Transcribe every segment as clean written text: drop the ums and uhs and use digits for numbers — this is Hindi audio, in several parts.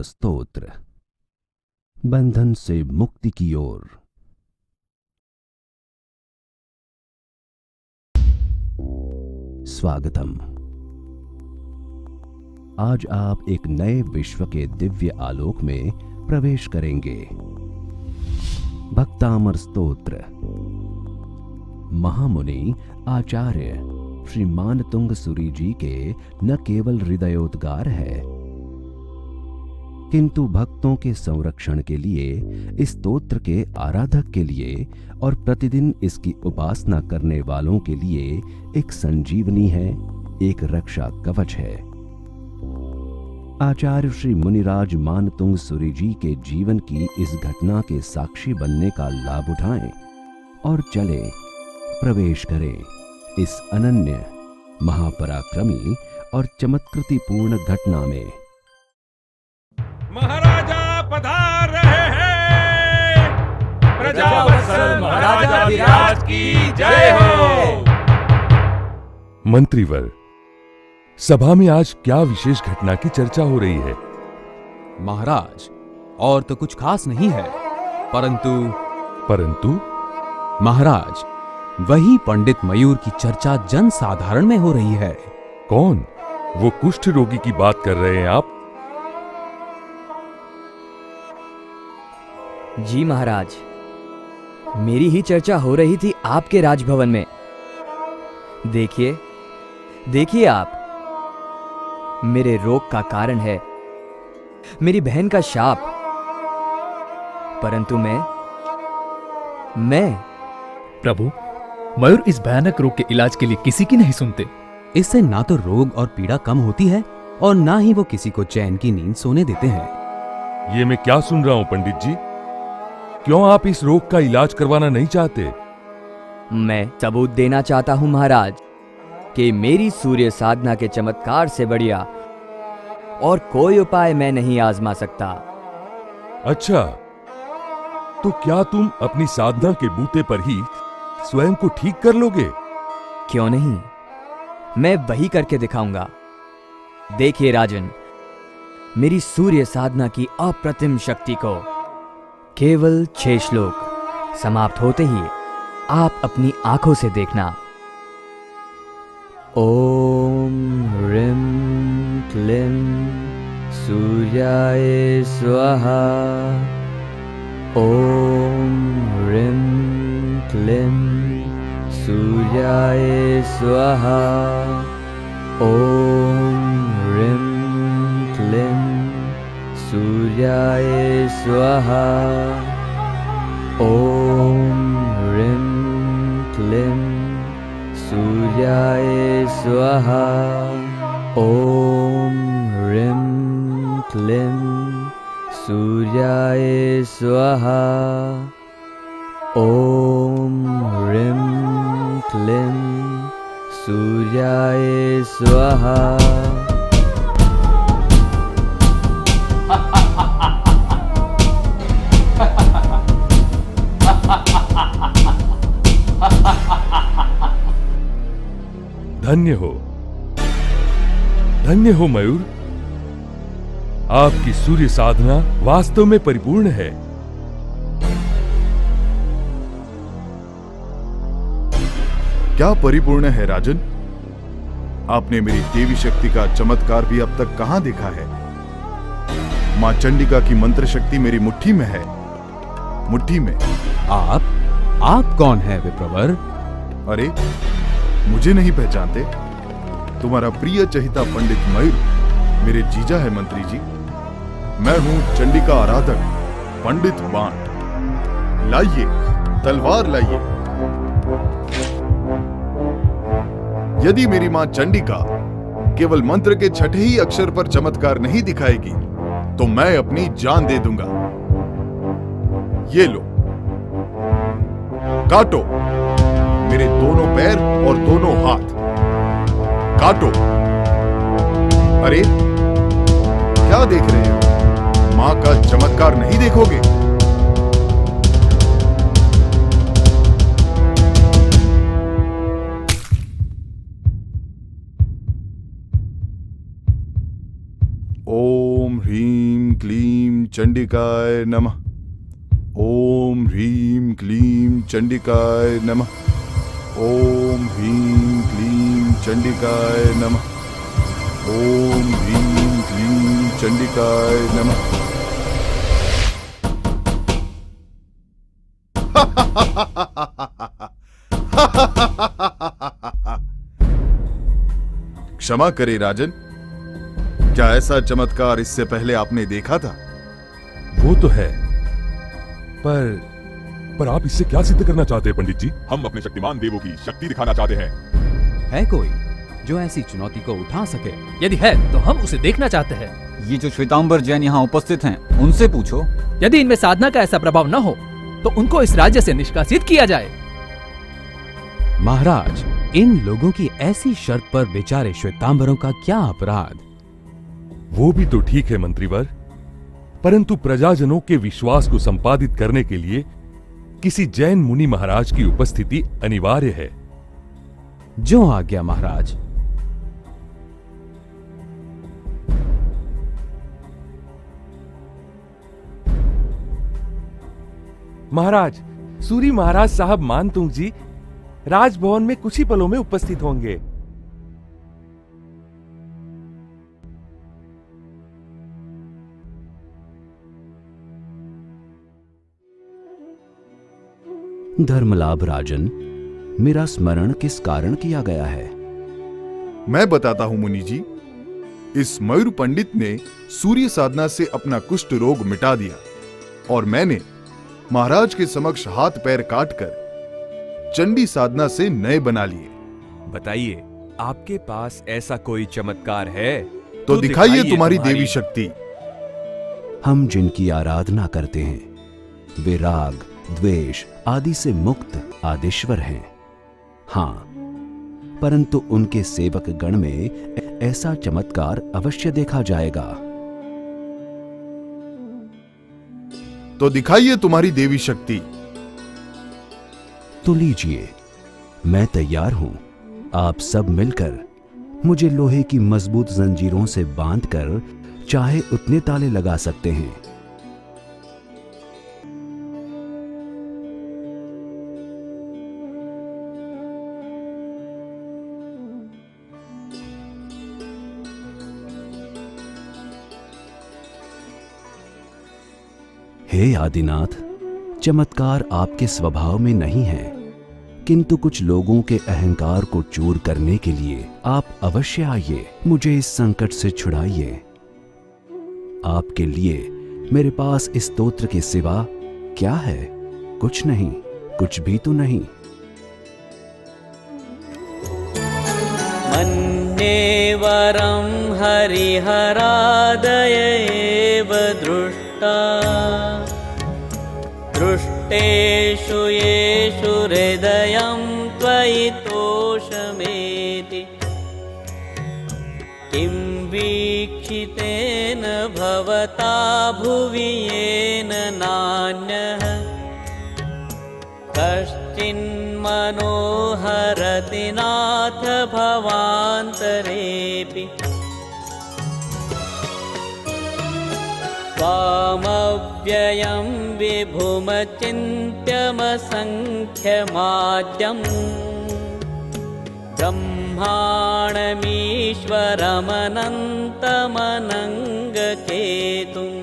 भक्तामर स्तोत्र, बंधन से मुक्ति की ओर। स्वागतम। आज आप एक नए विश्व के दिव्य आलोक में प्रवेश करेंगे। भक्तामर स्तोत्र। महामुनि आचार्य श्री मानतुंग सूरि जी के न केवल हृदयोद्गार है, किंतु भक्तों के संरक्षण के लिए, इस स्तोत्र के आराधक के लिए और प्रतिदिन इसकी उपासना करने वालों के लिए एक संजीवनी है, एक रक्षा कवच है। आचार्य श्री मुनिराज मानतुंग सूरि जी के जीवन की इस घटना के साक्षी बनने का लाभ उठाएं और चले प्रवेश करें इस अनन्य, महापराक्रमी और चमत्कृतिपूर्ण घटना में। महाराजा पधार रहे हैं। प्रजावत्सल महाराजा विराज की जय हो। मंत्रीवर, सभा में आज क्या विशेष घटना की चर्चा हो रही है? महाराज, और तो कुछ खास नहीं है, परंतु महाराज, वही पंडित मयूर की चर्चा जन साधारण में हो रही है। कौन? वो कुष्ठ रोगी की बात कर रहे हैं आप? जी महाराज, मेरी ही चर्चा हो रही थी आपके राजभवन में। देखिए आप, मेरे रोग का कारण है मेरी बहन का शाप, परंतु मैं प्रभु, मयूर इस भयानक रोग के इलाज के लिए किसी की नहीं सुनते। इससे ना तो रोग और पीड़ा कम होती है और ना ही वो किसी को चैन की नींद सोने देते हैं। ये मैं क्या सुन रहा हूं पंडित जी? क्यों आप इस रोग का इलाज करवाना नहीं चाहते? मैं सबूत देना चाहता हूं महाराज कि मेरी सूर्य साधना के चमत्कार से बढ़िया और कोई उपाय मैं नहीं आजमा सकता। अच्छा, तो क्या तुम अपनी साधना के बूते पर ही स्वयं को ठीक कर लोगे? क्यों नहीं, मैं वही करके दिखाऊंगा। देखिए राजन, मेरी सूर्य साधना की अप्रतिम शक्ति को केवल 6 श्लोक समाप्त होते ही आप अपनी आंखों से देखना। ओम ह्रीं क्लीं सूर्याय स्वाहा। ओम ह्रीं क्लीं सूर्याय स्वाहा। ओम ह्रीं क्लीं सूर्याय स्वाहा। ओम ह्रीं क्लीं सूर्याय स्वाहा। ओम ह्रीं क्लीं सूर्याय स्वाहा। ओम ह्रीं क्लीं सूर्याय स्वाहा। धन्य हो मयूर, आपकी सूर्य साधना वास्तव में परिपूर्ण है। क्या परिपूर्ण है राजन? आपने मेरी देवी शक्ति का चमत्कार भी अब तक कहां देखा है? मां चंडिका की मंत्र शक्ति मेरी मुट्ठी में है, मुट्ठी में। आप कौन है विप्रवर? अरे, मुझे नहीं पहचानते? तुम्हारा प्रिय चहिता पंडित मयूर मेरे जीजा है मंत्री जी। मैं हूं चंडिका आराधक पंडित बाण। लाइए, तलवार लाइए। यदि मेरी मां चंडिका केवल मंत्र के छठे ही अक्षर पर चमत्कार नहीं दिखाएगी तो मैं अपनी जान दे दूंगा। ये लो, काटो मेरे दोनों पैर और दोनों हाथ, काटो। अरे, क्या देख रहे हो? मां का चमत्कार नहीं देखोगे? ओम ह्रीं क्लीं चंडिकाय नमः। ओम ह्रीं क्लीं चंडिकाय नमः। ओम ह्रीं क्लीं चंडिकाय नमः। ओम ह्रीं क्लीं चंडिकाय नमः। क्षमा करे राजन, क्या ऐसा चमत्कार इससे पहले आपने देखा था? वो तो है, पर आप इससे क्या सिद्ध करना चाहते हैं पंडित जी? हम अपने शक्तिमान देवों की शक्ति दिखाना चाहते हैं। है कोई जो ऐसी चुनौती को उठा सके? यदि है तो हम उसे देखना चाहते हैं। ये जो श्वेतांबर जैन यहाँ उपस्थित हैं, उनसे पूछो। यदि इनमें साधना का ऐसा प्रभाव न हो तो उनको इस राज्य से निष्कासित किया जाए। महाराज, इन लोगों की ऐसी शर्त पर बेचारे श्वेतांबरों का क्या अपराध? वो भी तो ठीक है मंत्रीवर, परंतु प्रजाजनों के विश्वास को संपादित करने के लिए किसी जैन मुनि महाराज की उपस्थिति अनिवार्य है। जो आज्ञा महाराज। महाराज, सूरी महाराज साहब मानतुंग जी राजभवन में कुछ ही पलों में उपस्थित होंगे। धर्मलाभ राजन, मेरा स्मरण किस कारण किया गया है? मैं बताता हूं मुनि जी। इस मयूर पंडित ने सूर्य साधना से अपना कुष्ठ रोग मिटा दिया और मैंने महाराज के समक्ष हाथ पैर काटकर चंडी साधना से नए बना लिए। बताइए, आपके पास ऐसा कोई चमत्कार है तो दिखाइए तुम्हारी देवी शक्ति। हम जिनकी आराधना करते हैं वे राग, द्वेष आदि से मुक्त आदिश्वर हैं। हां, परंतु उनके सेवक गण में ऐसा चमत्कार अवश्य देखा जाएगा। तो दिखाइए तुम्हारी देवी शक्ति। तो लीजिए, मैं तैयार हूं। आप सब मिलकर मुझे लोहे की मजबूत जंजीरों से बांधकर चाहे उतने ताले लगा सकते हैं। हे आदिनाथ, चमत्कार आपके स्वभाव में नहीं है, किंतु कुछ लोगों के अहंकार को चूर करने के लिए आप अवश्य आइए, मुझे इस संकट से छुड़ाइए। आपके लिए मेरे पास इस स्तोत्र के सिवा क्या है? कुछ नहीं, कुछ भी तो नहीं। मन्ये वरं हरिहरादय एव दृष्टा दृष्टेषु येषु हृदयं त्वयि तोषमेति किं वीक्षितेन भवता भुवि येन नान्यः कश्चिन्मनोहरति नाथ भवान्तरेऽपि त्वामव्ययं विभुमचिन्त्यमसङ्ख्यमाद्यम् ब्रह्माणमीश्वरमनन्तमनङ्गकेतुम्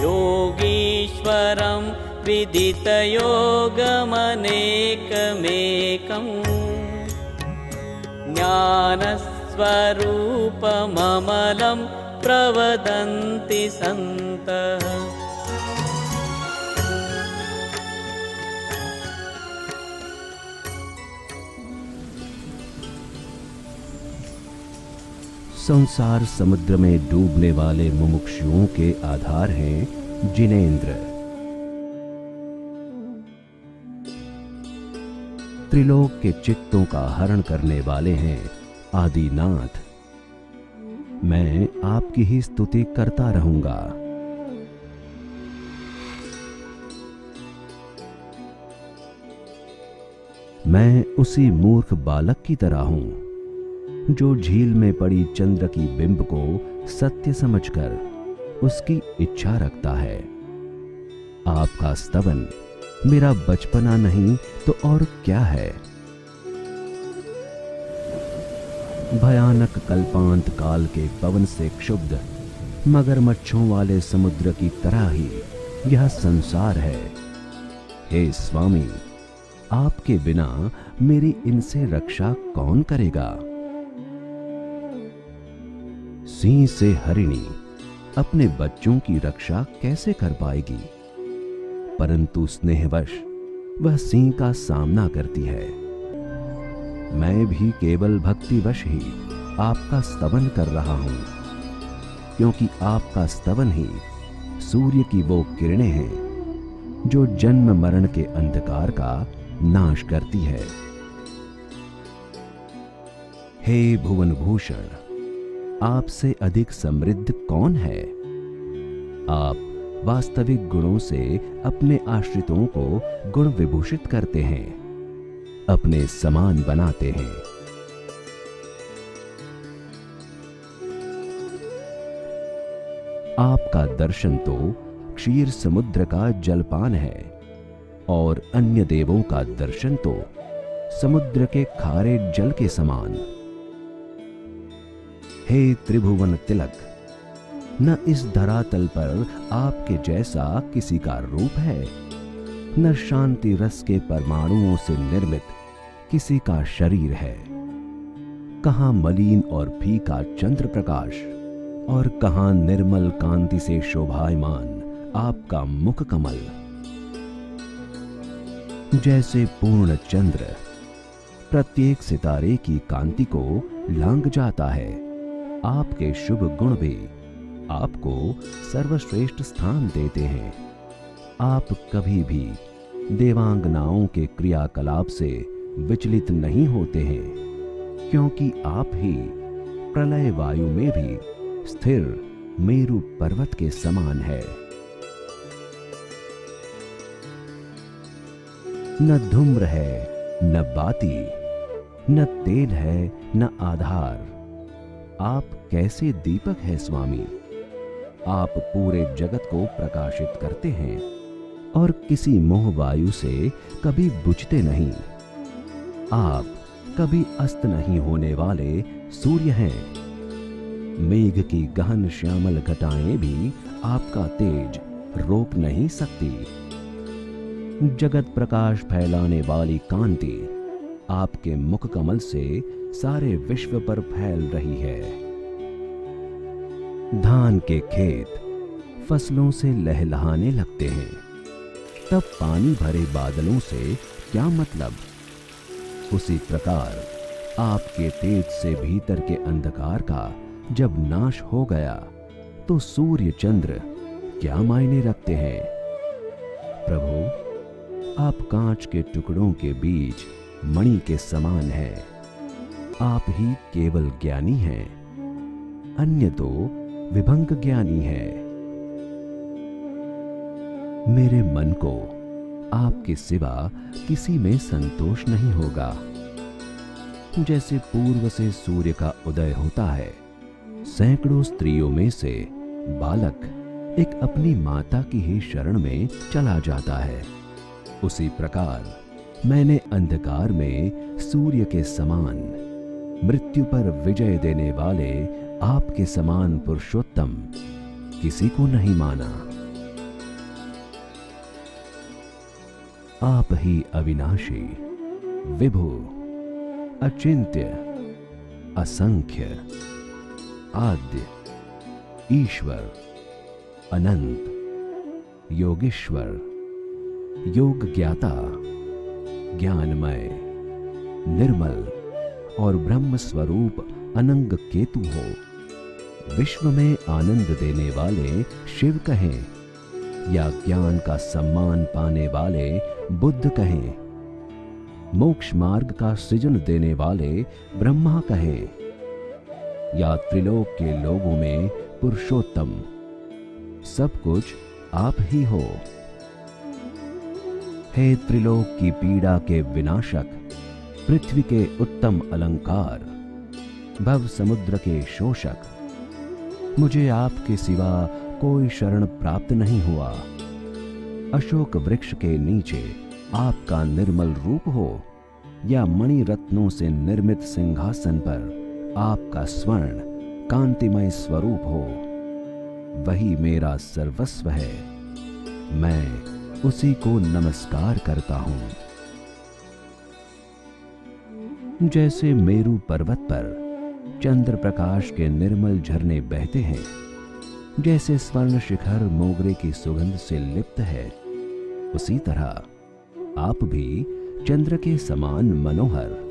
योगीश्वरं विदितयोगमनेकमेकम् ज्ञानस्वरूपममलं प्रवदन्ति सन्तः। संसार समुद्र में डूबने वाले मुमुक्षुओं के आधार हैं जिनेंद्र। त्रिलोक के चित्तों का हरण करने वाले हैं आदिनाथ। मैं आपकी ही स्तुति करता रहूंगा। मैं उसी मूर्ख बालक की तरह हूं जो झील में पड़ी चंद्र की बिंब को सत्य समझकर उसकी इच्छा रखता है। आपका स्तवन मेरा बचपना नहीं तो और क्या है। भयानक कल्पांत काल के पवन से क्षुब्ध मगरमच्छों वाले समुद्र की तरह ही यह संसार है। हे स्वामी, आपके बिना मेरी इनसे रक्षा कौन करेगा। सिंह से हरिणी अपने बच्चों की रक्षा कैसे कर पाएगी, परंतु स्नेहवश वह सिंह का सामना करती है। मैं भी केवल भक्तिवश ही आपका स्तवन कर रहा हूं, क्योंकि आपका स्तवन ही सूर्य की वो किरणें हैं जो जन्म मरण के अंधकार का नाश करती है। हे भुवन भूषण, आपसे अधिक समृद्ध कौन है। आप वास्तविक गुणों से अपने आश्रितों को गुण विभूषित करते हैं, अपने समान बनाते हैं। आपका दर्शन तो क्षीर समुद्र का जलपान है, और अन्य देवों का दर्शन तो समुद्र के खारे जल के समान। हे त्रिभुवन तिलक, न इस धरातल पर आपके जैसा किसी का रूप है, न शांति रस के परमाणुओं से निर्मित किसी का शरीर है। कहां मलिन और फीका चंद्र प्रकाश, और कहां निर्मल कांति से शोभायमान आपका मुख कमल। जैसे पूर्ण चंद्र प्रत्येक सितारे की कांति को लांघ जाता है, आपके शुभ गुण भी आपको सर्वश्रेष्ठ स्थान देते हैं। आप कभी भी देवांगनाओं के क्रियाकलाप से विचलित नहीं होते हैं, क्योंकि आप ही प्रलय वायु में भी स्थिर मेरु पर्वत के समान है। न धूम्र है, न बाती, न तेल है, न आधार। आप कैसे दीपक है स्वामी। आप पूरे जगत को प्रकाशित करते हैं और किसी मोह वायु से कभी बुझते नहीं। आप कभी अस्त नहीं होने वाले सूर्य हैं। मेघ की गहन श्यामल घटाएं भी आपका तेज रोक नहीं सकती। जगत प्रकाश फैलाने वाली कांति आपके मुख कमल से सारे विश्व पर फैल रही है। धान के खेत फसलों से लहलहाने लगते हैं, तब पानी भरे बादलों से क्या मतलब। उसी प्रकार आपके तेज से भीतर के अंधकार का जब नाश हो गया, तो सूर्य चंद्र क्या मायने रखते हैं। प्रभु, आप कांच के टुकड़ों के बीच मणि के समान हैं। आप ही केवल ज्ञानी हैं, अन्य तो विभंग ज्ञानी है। मेरे मन को आपके सिवा किसी में संतोष नहीं होगा। जैसे पूर्व से सूर्य का उदय होता है, सैकड़ों स्त्रियों में से बालक एक अपनी माता की ही शरण में चला जाता है, उसी प्रकार मैंने अंधकार में सूर्य के समान, मृत्यु पर विजय देने वाले आपके समान पुरुषोत्तम किसी को नहीं माना। आप ही अविनाशी, विभु, अचिंत्य, असंख्य, आद्य, ईश्वर, अनंत, योगेश्वर, योग ज्ञाता, ज्ञानमय, निर्मल और ब्रह्म स्वरूप अनंग केतु हो। विश्व में आनंद देने वाले शिव कहें, या ज्ञान का सम्मान पाने वाले बुद्ध कहें, मोक्ष मार्ग का सृजन देने वाले ब्रह्मा कहें, या त्रिलोक के लोगों में पुरुषोत्तम, सब कुछ आप ही हो। हे त्रिलोक की पीड़ा के विनाशक, पृथ्वी के उत्तम अलंकार, भव समुद्र के शोषक, मुझे आपके सिवा कोई शरण प्राप्त नहीं हुआ। अशोक वृक्ष के नीचे आपका निर्मल रूप हो या मणि रत्नों से निर्मित सिंहासन पर आपका स्वर्ण कांतिमय स्वरूप हो, वही मेरा सर्वस्व है। मैं उसी को नमस्कार करता हूं। जैसे मेरू पर्वत पर चंद्र प्रकाश के निर्मल झरने बहते हैं, जैसे स्वर्ण शिखर मोगरे की सुगंध से लिप्त है, उसी तरह आप भी चंद्र के समान मनोहर,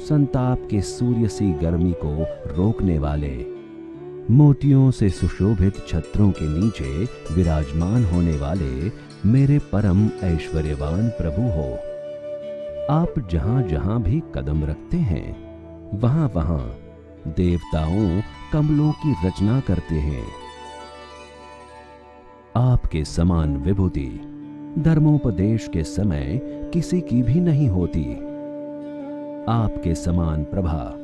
संताप के सूर्य सी गर्मी को रोकने वाले, मोतियों से सुशोभित छत्रों के नीचे विराजमान होने वाले मेरे परम ऐश्वर्यवान प्रभु हो। आप जहां जहां भी कदम रखते हैं, वहां वहां देवताओं कमलों की रचना करते हैं। आपके समान विभूति धर्मोपदेश के समय किसी की भी नहीं होती। आपके समान प्रभा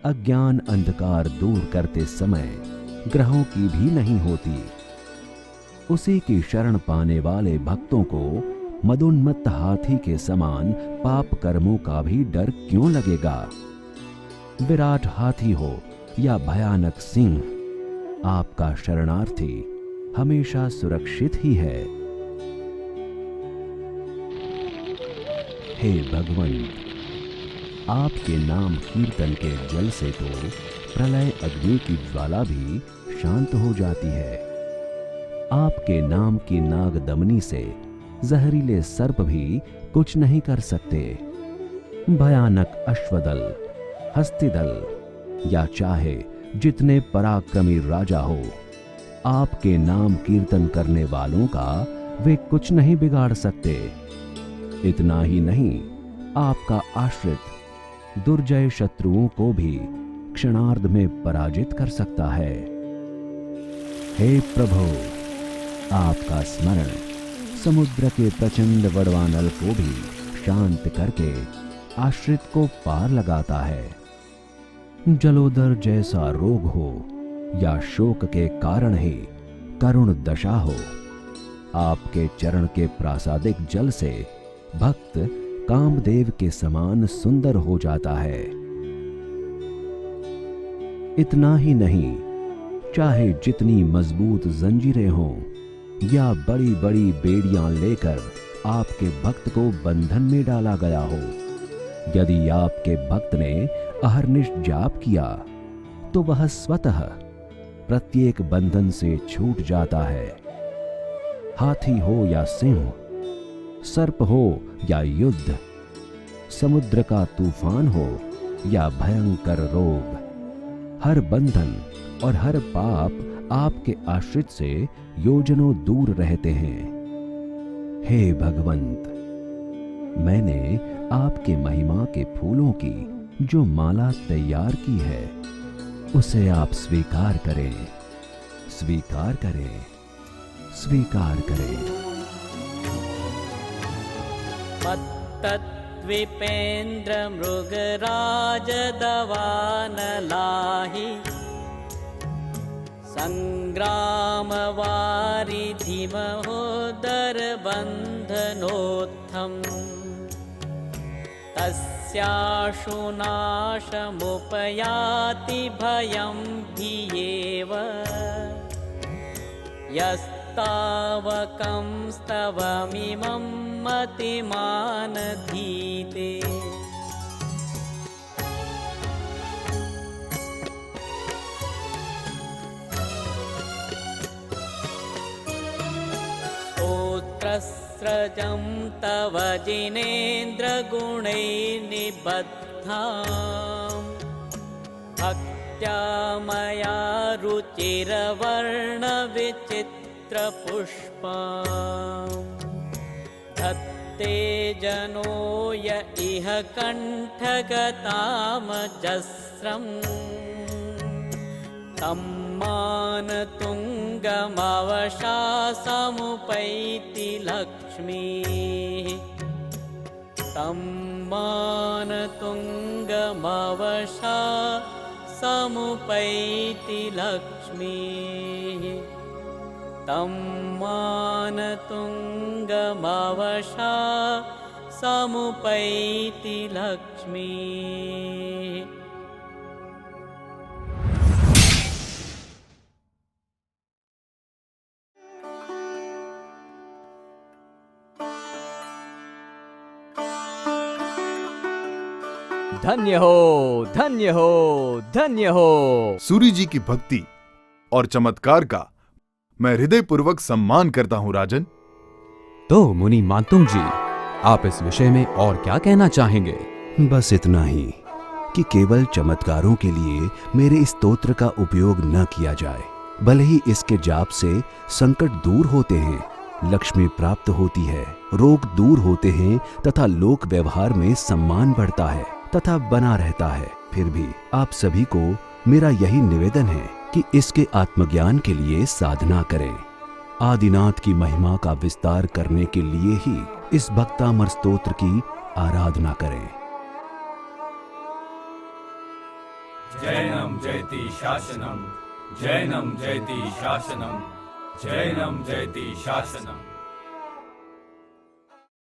अज्ञान अंधकार दूर करते समय ग्रहों की भी नहीं होती। उसी की शरण पाने वाले भक्तों को मदोन्मत्त हाथी के समान पाप कर्मों का भी डर क्यों लगेगा? विराट हाथी हो या भयानक सिंह, आपका शरणार्थी हमेशा सुरक्षित ही है। हे भगवान, आपके नाम कीर्तन के जल से तो प्रलय अग्नि की ज्वाला भी शांत हो जाती है। आपके नाम की नागदमनी से जहरीले सर्प भी कुछ नहीं कर सकते। भयानक अश्वदल, हस्तिदल या चाहे जितने पराक्रमी राजा हो, आपके नाम कीर्तन करने वालों का वे कुछ नहीं बिगाड़ सकते। इतना ही नहीं, आपका आश्रित दुर्जय शत्रुओं को भी क्षणार्ध में पराजित कर सकता है। हे प्रभु, आपका स्मरण समुद्र के प्रचंड वड़वानल को भी शांत करके आश्रित को पार लगाता है। जलोदर जैसा रोग हो या शोक के कारण ही करुण दशा हो, आपके चरण के प्रासादिक जल से भक्त कामदेव के समान सुंदर हो जाता है। इतना ही नहीं, चाहे जितनी मजबूत जंजीरें हों या बड़ी बड़ी बेड़ियां लेकर आपके भक्त को बंधन में डाला गया हो, यदि आपके भक्त ने अहर्निश जाप किया तो वह स्वतः प्रत्येक बंधन से छूट जाता है। हाथी हो या सिंह, सर्प हो या युद्ध, समुद्र का तूफान हो या भयंकर रोग, हर बंधन और हर पाप आपके आश्रित से योजनों दूर रहते हैं। हे भगवंत, मैंने आपके महिमा के फूलों की जो माला तैयार की है, उसे आप स्वीकार करें, स्वीकार करें, स्वीकार करें। मत्तद्विपेन्द्र मृगराज दवानलाहि संग्राम वारिधि महोदर बंधनोत्थम तस्याशुनाशमुपयाति भयं धियेव यस्तावकं स्तवमिमं मतिमानधीते। स्तोत्रस्रजं तव जिनेन्द्रगुणैर्निबद्धां भक्त्या मया रुचिरवर्णविचित्रपुष्पां धत्ते जनो य इह कण्ठगतामजस्रम् तम्मानतुङ्गमवशासमुपैति लक्ष्मीः तम्मानतुङ्गमवशासमुपैति लक्ष्मीः। तं मानतुङ्गमवशा समुपैति लक्ष्मीः। धन्य हो, धन्य हो, धन्य हो। सूर्य जी की भक्ति और चमत्कार का मैं हृदय पूर्वक सम्मान करता हूं राजन। तो मुनि मानतुंग जी, आप इस विषय में और क्या कहना चाहेंगे? बस इतना ही कि केवल चमत्कारों के लिए मेरे इस स्तोत्र का उपयोग न किया जाए। भले ही इसके जाप से संकट दूर होते हैं, लक्ष्मी प्राप्त होती है, रोग दूर होते हैं तथा लोक व्यवहार में सम्मान बढ़ता है तथा बना रहता है, फिर भी आप सभी को मेरा यही निवेदन है कि इसके आत्मज्ञान के लिए साधना करें। आदिनाथ की महिमा का विस्तार करने के लिए ही इस भक्तामर स्तोत्र की आराधना करें। जैनम जयति शासनम, जैनम जयति शासनम, जैनम जयति शासनम।